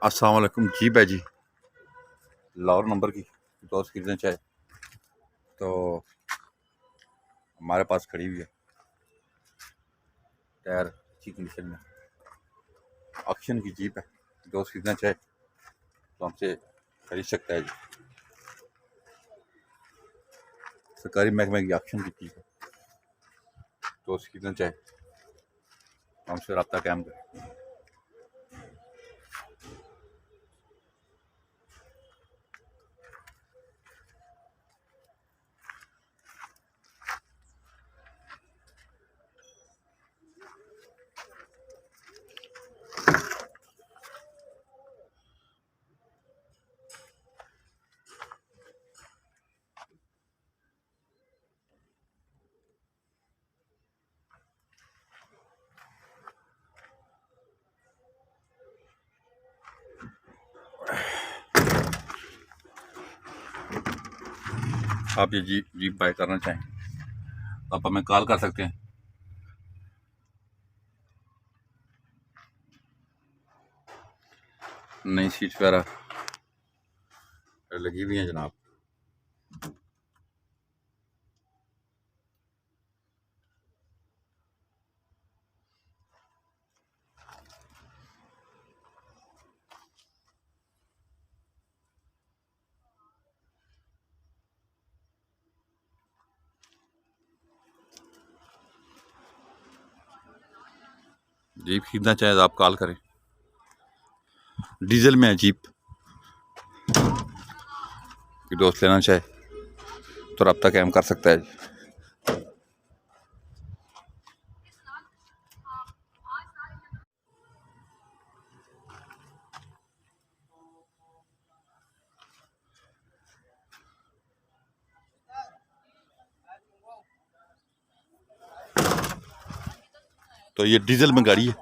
अस्सलाम वालेकुम जी भाई जी। लाहौर नंबर की दोस्त खरीदना चाहे तो हमारे पास खड़ी हुई है। टायर अच्छी कंडीशन में, ऑक्शन की जीप है। दोस्त खरीदना चाहे तो हमसे खरीद सकता है जी। सरकारी महकमे की ऑक्शन की जीप है। दोस्त खरीदना चाहे तो हमसे रब्ता कायम करें। आप ये जीप बाय करना चाहें तो आप हमें कॉल कर सकते हैं। नई सीट वगैरह लगी हुई हैं जनाब। जीप खरीदना चाहे तो आप कॉल करें। डीजल में है जीप। कि दोस्त लेना चाहे तो रब्ता कायम कर सकता है। तो ये डीजल में गाड़ी है।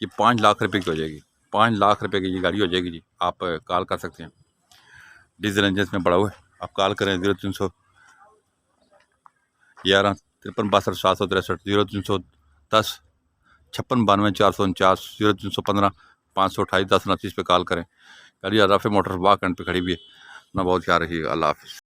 ये 5 लाख रुपए की हो जाएगी। 5 लाख रुपए की ये गाड़ी हो जाएगी जी। आप कॉल कर सकते हैं। डीजल इंजन में बड़ा हुआ है। आप कॉल करें 0311 53 62 63 0310 56 92 449 0315 528 10 29 पे कॉल करें। गाड़ी राफे मोटर वाह पे खड़ी हुई है। ना बहुत ख्याल रखिएगा। अल्लाह हाफिज़।